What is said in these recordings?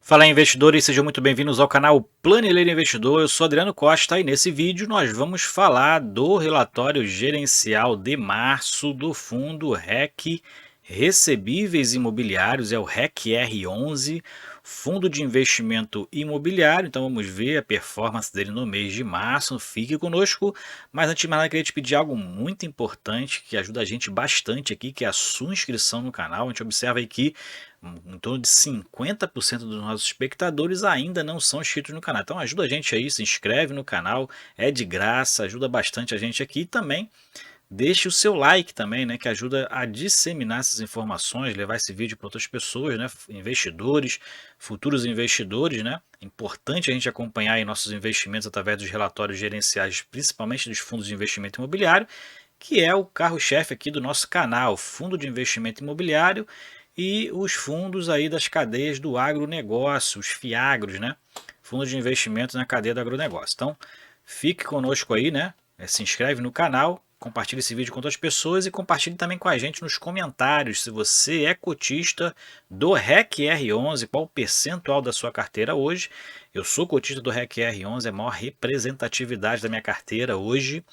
Fala investidores, sejam muito bem-vindos ao canal Planilheiro Investidor. Eu sou Adriano Costa e nesse vídeo nós vamos falar do relatório gerencial de março do fundo REC Recebíveis Imobiliários, é o REC-R11, Fundo de Investimento Imobiliário. Então vamos ver a performance dele no mês de março. Fique conosco, mas antes de mais nada eu queria te pedir algo muito importante que ajuda a gente bastante aqui, que é a sua inscrição no canal. A gente observa aí que em torno de 50% dos nossos espectadores ainda não são inscritos no canal. Então ajuda a gente aí, se inscreve no canal, é de graça, ajuda bastante a gente aqui. E também deixe o seu like também, né, que ajuda a disseminar essas informações, levar esse vídeo para outras pessoas, né, investidores, futuros investidores, né. Importante a gente acompanhar aí nossos investimentos através dos relatórios gerenciais, principalmente dos fundos de investimento imobiliário, que é o carro-chefe aqui do nosso canal, fundo de investimento imobiliário e os fundos aí das cadeias do agronegócio, os FIAGROS, né? Fundos de investimento na cadeia do agronegócio. Então, fique conosco aí, né? Se inscreve no canal, compartilhe esse vídeo com outras pessoas e compartilhe também com a gente nos comentários se você é cotista do REC-R11, qual o percentual da sua carteira hoje. Eu sou cotista do REC-R11, é a maior representatividade da minha carteira hoje,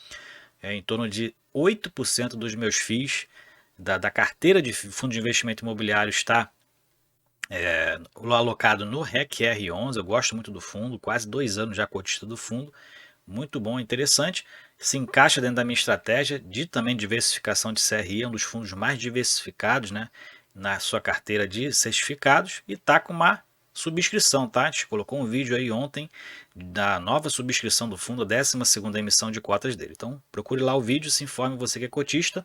é em torno de 8% dos meus FIIs da carteira de fundo de investimento imobiliário está alocado no REC-R11. Eu gosto muito do fundo, quase 2 anos já cotista do fundo, muito bom, interessante, se encaixa dentro da minha estratégia de também diversificação de CRI, é um dos fundos mais diversificados, né, na sua carteira de certificados, e está com uma subscrição, tá? A gente colocou um vídeo aí ontem da nova subscrição do fundo, a 12ª emissão de cotas dele. Então procure lá o vídeo, se informe, você que é cotista,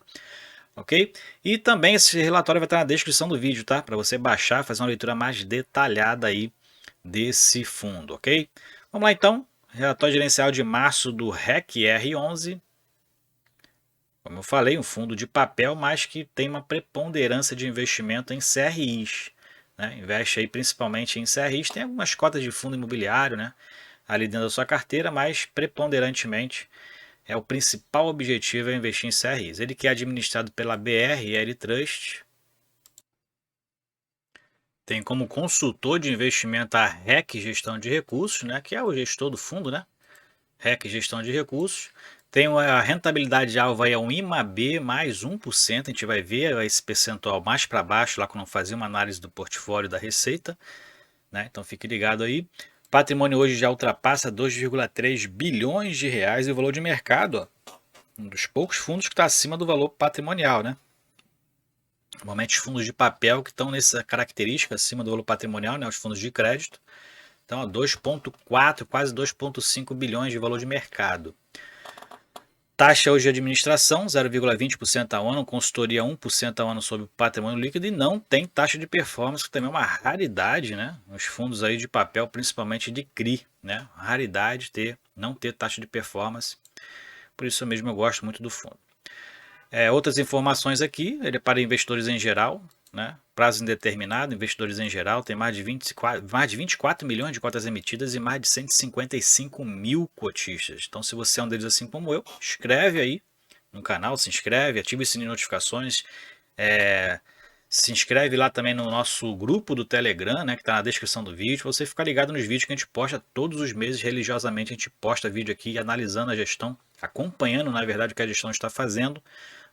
ok? E também esse relatório vai estar na descrição do vídeo, tá? Para você baixar, fazer uma leitura mais detalhada aí desse fundo, ok? Vamos lá então, relatório gerencial de março do REC-R11. Como eu falei, um fundo de papel, mas que tem uma preponderância de investimento em CRIs, né? Investe aí principalmente em CRIs, tem algumas cotas de fundo imobiliário, né, ali dentro da sua carteira, mas preponderantemente o principal objetivo é investir em CRIs. Ele que é administrado pela BRL Trust, tem como consultor de investimento a REC Gestão de Recursos, né, que é o gestor do fundo, né? REC Gestão de Recursos. Tem a rentabilidade alvo aí, é um IMAB mais 1%. A gente vai ver esse percentual mais para baixo lá quando fazer uma análise do portfólio da receita, né? Então fique ligado aí. Patrimônio hoje já ultrapassa 2,3 bilhões de reais e o valor de mercado, ó, um dos poucos fundos que está acima do valor patrimonial, né? Normalmente os fundos de papel que estão nessa característica acima do valor patrimonial, né? Os fundos de crédito. Então, 2,4, quase 2,5 bilhões de valor de mercado. Taxa hoje de administração, 0,20% ao ano, consultoria 1% ao ano sobre o patrimônio líquido, e não tem taxa de performance, que também é uma raridade, né? Os fundos aí de papel, principalmente de CRI, né? Raridade não ter taxa de performance. Por isso mesmo eu gosto muito do fundo. Outras informações aqui, ele é para investidores em geral, né? Prazo indeterminado, investidores em geral, tem mais de 24 milhões de cotas emitidas e mais de 155 mil cotistas. Então, se você é um deles assim como eu, escreve aí no canal, se inscreve, ativa o sininho de notificações, se inscreve lá também no nosso grupo do Telegram, né, que está na descrição do vídeo, para você ficar ligado nos vídeos que a gente posta todos os meses, religiosamente a gente posta vídeo aqui analisando a gestão, acompanhando na verdade o que a gestão está fazendo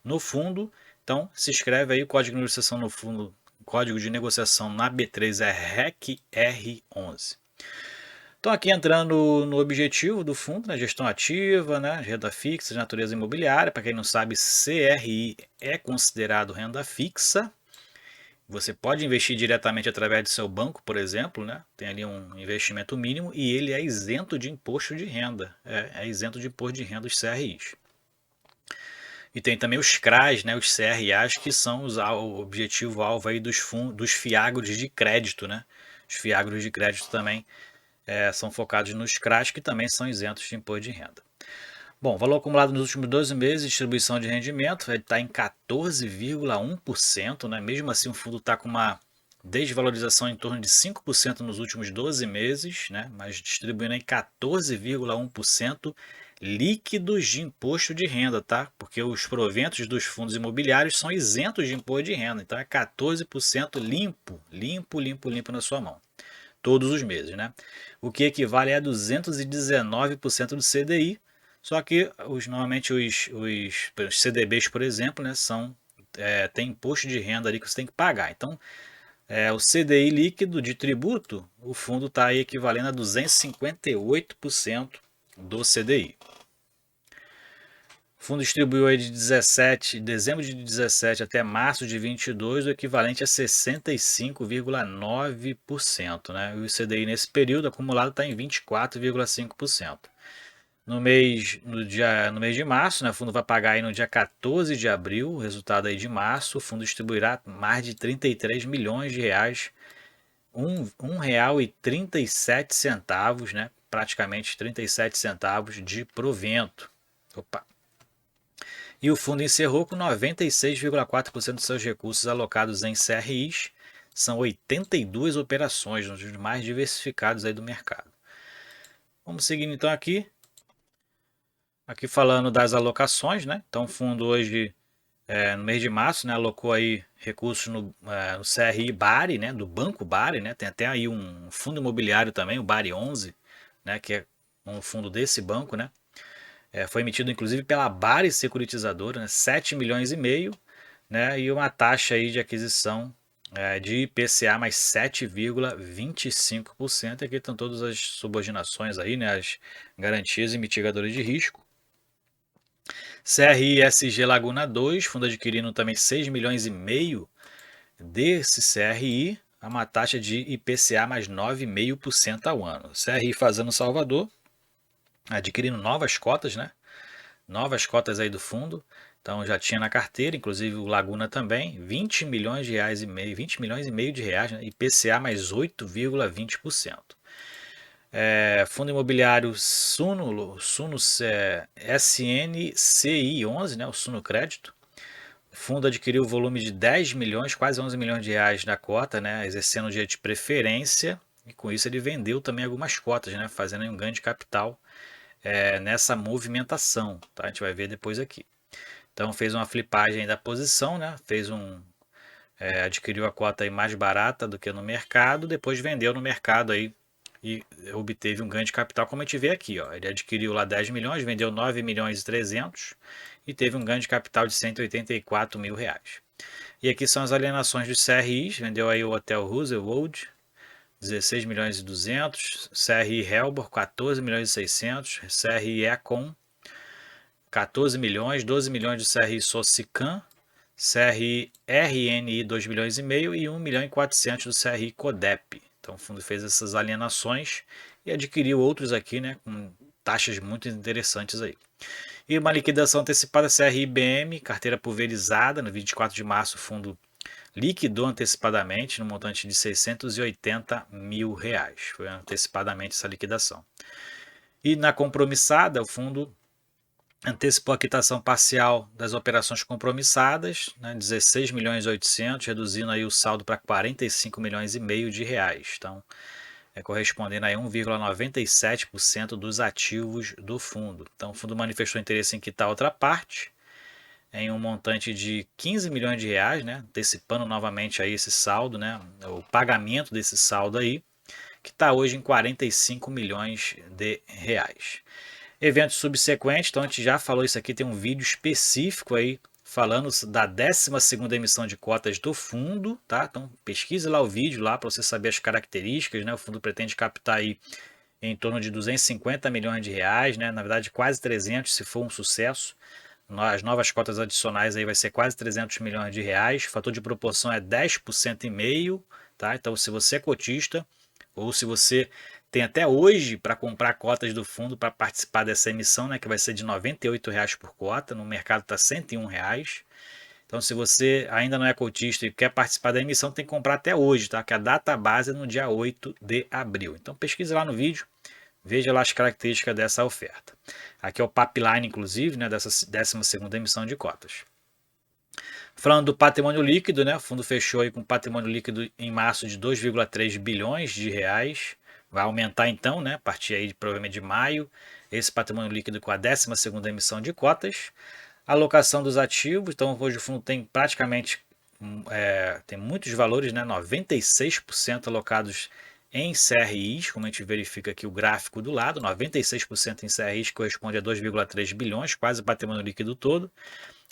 no fundo. Então se inscreve aí, o código de negociação no fundo, o código de negociação na B3 é REC-R11. Então aqui entrando no objetivo do fundo, na gestão ativa, né, renda fixa de natureza imobiliária. Para quem não sabe, CRI é considerado renda fixa. Você pode investir diretamente através do seu banco, por exemplo, né? Tem ali um investimento mínimo e ele é isento de imposto de renda. É isento de imposto de renda os CRIs. E tem também os CRAs, né, os CRAs, que são o objetivo-alvo aí dos fiagros de crédito, né? Os fiagros de crédito também são focados nos CRAs, que também são isentos de imposto de renda. Bom, valor acumulado nos últimos 12 meses, distribuição de rendimento, ele está em 14,1%, né? Mesmo assim o fundo está com uma desvalorização em torno de 5% nos últimos 12 meses, né? Mas distribuindo em 14,1% líquidos de imposto de renda, tá? Porque os proventos dos fundos imobiliários são isentos de imposto de renda, então é 14% limpo, limpo, limpo, limpo na sua mão. todos os meses, né? O que equivale a 219% do CDI, só que normalmente os CDBs, por exemplo, né, tem imposto de renda ali que você tem que pagar. Então, o CDI líquido de tributo, o fundo está aí equivalendo a 258% do CDI. O fundo distribuiu aí de dezembro de 17 até março de 22, o equivalente a 65,9%, né? E o CDI nesse período acumulado está em 24,5%. No mês de março, né, o fundo vai pagar aí no dia 14 de abril, o resultado aí de março, o fundo distribuirá mais de 33 milhões de reais, R$ 1,37, né, praticamente 37 centavos de provento. Opa. E o fundo encerrou com 96,4% de seus recursos alocados em CRIs, são 82 operações, um dos mais diversificados aí do mercado. Vamos seguindo então aqui falando das alocações, né? Então o fundo hoje, no mês de março, né, alocou aí recursos no CRI Bari, né, do Banco Bari, né? Tem até aí um fundo imobiliário também, o Bari 11, né, que é um fundo desse banco, né? Foi emitido inclusive pela Bari Securitizadora, né, 7 milhões e meio, né, e uma taxa aí de aquisição de IPCA mais 7,25%. Aqui estão todas as subordinações aí, né, as garantias e mitigadores de risco. CRI SG Laguna 2, fundo adquirindo também 6 milhões e meio desse CRI, a uma taxa de IPCA mais 9,5% ao ano. CRI Fazano Salvador, adquirindo novas cotas, né? Novas cotas aí do fundo. Então já tinha na carteira, inclusive o Laguna também, 20 milhões de reais e meio, 20 milhões e meio de reais, né? IPCA mais 8,20%. Fundo imobiliário Suno SNCI 11, né, o Suno Crédito. O fundo adquiriu o volume de 10 milhões, quase 11 milhões de reais da cota, né, exercendo o direito de preferência, e com isso ele vendeu também algumas cotas, né, fazendo um ganho de capital nessa movimentação, tá? A gente vai ver depois aqui. Então fez uma flipagem da posição, né, adquiriu a cota aí mais barata do que no mercado, depois vendeu no mercado aí e obteve um ganho de capital, como a gente vê aqui, ó. Ele adquiriu lá 10 milhões, vendeu 9 milhões e 300 e teve um ganho de capital de 184 mil reais. E aqui são as alienações dos CRIs, vendeu aí o Hotel Roosevelt, 16 milhões e 200, CRI Helbor, 14 milhões e 600, CRI Econ, 14 milhões, 12 milhões de CRI Socicam, CRI RNI 2 milhões e meio e 1 milhão e 400 do CRI Codep. Então o fundo fez essas alienações e adquiriu outros aqui, né, com taxas muito interessantes aí. E uma liquidação antecipada CRI IBM, carteira pulverizada, no 24 de março o fundo liquidou antecipadamente no montante de 680 mil reais. Foi antecipadamente essa liquidação. E na compromissada, o fundo antecipou a quitação parcial das operações compromissadas, né, 16 milhões e 800, reduzindo aí o saldo para 45 milhões e meio de reais. Então, correspondendo a 1,97% dos ativos do fundo. Então, o fundo manifestou interesse em quitar outra parte, em um montante de 15 milhões de reais, né, antecipando novamente aí esse saldo, né, o pagamento desse saldo aí, que está hoje em 45 milhões de reais. Eventos subsequentes, então a gente já falou isso aqui, tem um vídeo específico aí falando da 12ª emissão de cotas do fundo, tá? Então pesquise lá o vídeo lá para você saber as características, né? O fundo pretende captar aí em torno de 250 milhões de reais, né? Na verdade quase 300 se for um sucesso. As novas cotas adicionais aí vai ser quase 300 milhões de reais. O fator de proporção é 10,5%, tá? Então se você é cotista ou se você tem até hoje para comprar cotas do fundo para participar dessa emissão, né, que vai ser de R$ 98,00 por cota, no mercado está R$ 101,00. Então se você ainda não é cotista e quer participar da emissão, tem que comprar até hoje, tá? Que a data base é no dia 8 de abril. Então pesquise lá no vídeo, veja lá as características dessa oferta. Aqui é o pipeline, inclusive, né, dessa 12ª emissão de cotas. Falando do patrimônio líquido, né, o fundo fechou aí com patrimônio líquido em março de 2,3 bilhões de reais. Vai aumentar então, né, a partir aí provavelmente de maio, esse patrimônio líquido com a 12ª emissão de cotas. Alocação dos ativos, então hoje o fundo tem praticamente tem muitos valores, né, 96% alocados em CRIs, como a gente verifica aqui o gráfico do lado, 96% em CRIs, que corresponde a 2,3 bilhões, quase o patrimônio líquido todo.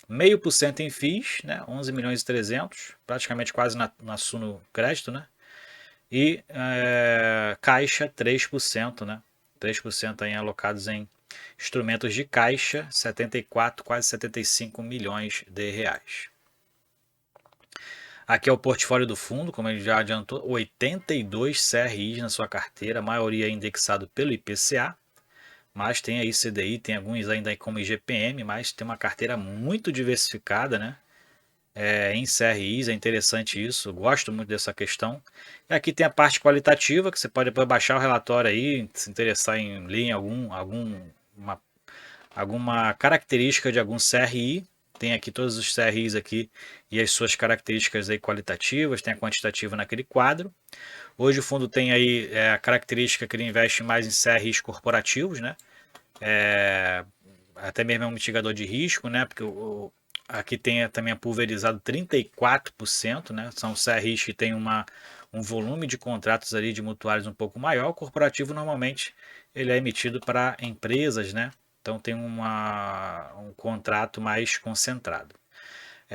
0,5% em FIIs, né, 11 milhões e 300, praticamente quase na Suno Crédito, né? E caixa 3%, né? 3% aí alocados em instrumentos de caixa, 74, quase 75 milhões de reais. Aqui é o portfólio do fundo, como ele já adiantou, 82 CRIs na sua carteira, a maioria indexado pelo IPCA, mas tem aí CDI, tem alguns ainda como IGPM, mas tem uma carteira muito diversificada, né? Em CRIs, é interessante isso, gosto muito dessa questão. E aqui tem a parte qualitativa, que você pode depois baixar o relatório aí, se interessar em ler em alguma característica de algum CRI. Tem aqui todos os CRIs aqui e as suas características aí qualitativas, tem a quantitativa naquele quadro. Hoje o fundo tem aí a característica que ele investe mais em CRIs corporativos, né? Até mesmo é um mitigador de risco, né? Porque aqui tem também a pulverizado 34%, né? São CRIs que tem um volume de contratos ali de mutuários um pouco maior. O corporativo normalmente ele é emitido para empresas, né? Então tem um contrato mais concentrado.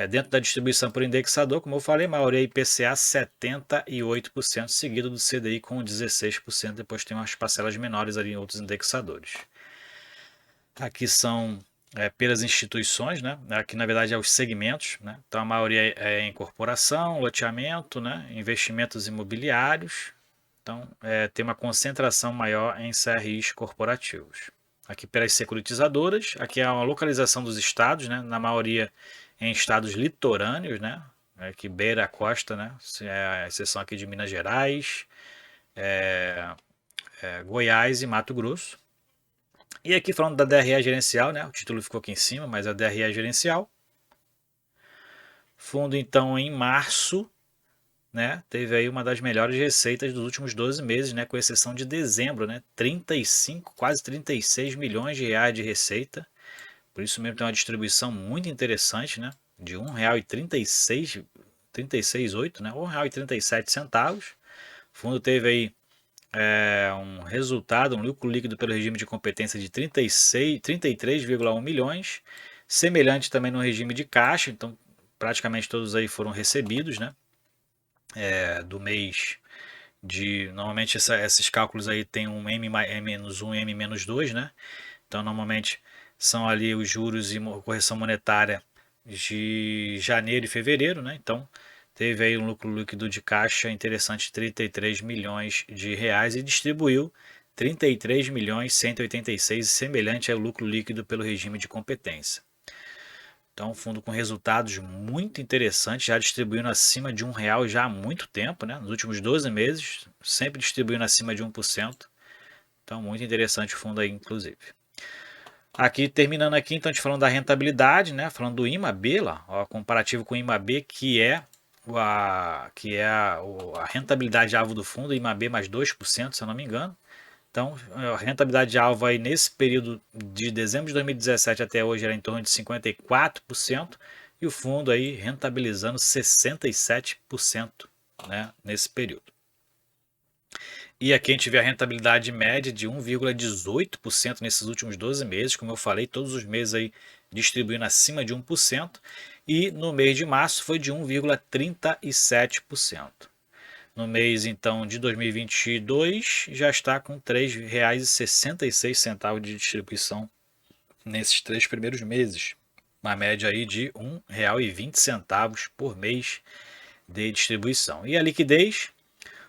Dentro da distribuição por indexador, como eu falei, a maioria IPCA 78%, seguido do CDI com 16%, depois tem umas parcelas menores ali em outros indexadores. Aqui são pelas instituições, né? Aqui na verdade é os segmentos, né? Então a maioria é incorporação, loteamento, né? Investimentos imobiliários. Então tem uma concentração maior em CRIs corporativos. Aqui pelas securitizadoras, aqui é uma localização dos estados, né? Na maioria em estados litorâneos, né? Que beira a costa, né? A exceção aqui de Minas Gerais, Goiás e Mato Grosso. E aqui falando da DRE gerencial, né? O título ficou aqui em cima, mas a DRE gerencial. Fundo então em março, né? Teve aí uma das melhores receitas dos últimos 12 meses, né? Com exceção de dezembro, né? 35, quase 36 milhões de reais de receita. Por isso mesmo tem uma distribuição muito interessante, né? De R$ 1,36, né? R$ 1,37. O fundo teve aí um resultado, um lucro líquido pelo regime de competência de 33,1 milhões, semelhante também no regime de caixa, então praticamente todos aí foram recebidos, né? Do mês de... Normalmente esses cálculos aí tem um M-1 e M-2, né? Então normalmente são ali os juros e correção monetária de janeiro e fevereiro, né? Então teve aí um lucro líquido de caixa interessante de 33 milhões de reais e distribuiu 33 milhões 186, semelhante ao lucro líquido pelo regime de competência. Então, um fundo com resultados muito interessantes, já distribuindo acima de R$1 já há muito tempo, né? Nos últimos 12 meses, sempre distribuindo acima de 1%. Então, muito interessante o fundo aí, inclusive. Aqui, terminando aqui, então, a gente falando da rentabilidade, né? Falando do IMAB lá, ó, comparativo com o IMAB, que é a rentabilidade-alvo do fundo, IMAB mais 2%, se eu não me engano. Então, a rentabilidade-alvo aí nesse período de dezembro de 2017 até hoje era em torno de 54%, e o fundo aí rentabilizando 67%, né, nesse período. E aqui a gente vê a rentabilidade média de 1,18% nesses últimos 12 meses, como eu falei, todos os meses aí distribuindo acima de 1%, e no mês de março foi de 1,37%. No mês então de 2022 já está com R$ 3,66 de distribuição nesses 3 primeiros meses, uma média aí de R$ 1,20 por mês de distribuição. E a liquidez,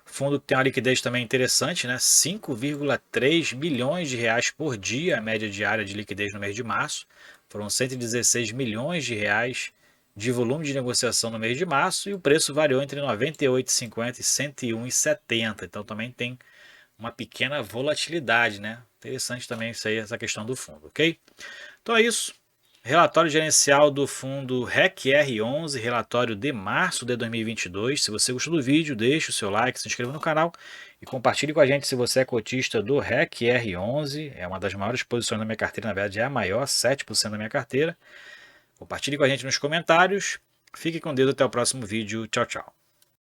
o fundo tem uma liquidez também interessante, né? 5,3 milhões de reais por dia, a média diária de liquidez no mês de março. Foram 116 milhões de reais de volume de negociação no mês de março, e o preço variou entre R$ 98,50 e R$ 101,70. Então também tem uma pequena volatilidade, né? Interessante também isso aí, essa questão do fundo, ok? Então é isso. Relatório gerencial do fundo REC-R11, relatório de março de 2022. Se você gostou do vídeo, deixe o seu like, se inscreva no canal e compartilhe com a gente se você é cotista do REC-R11. É uma das maiores posições da minha carteira, na verdade é a maior, 7% da minha carteira. Compartilhe com a gente nos comentários. Fique com Deus, até o próximo vídeo. Tchau, tchau.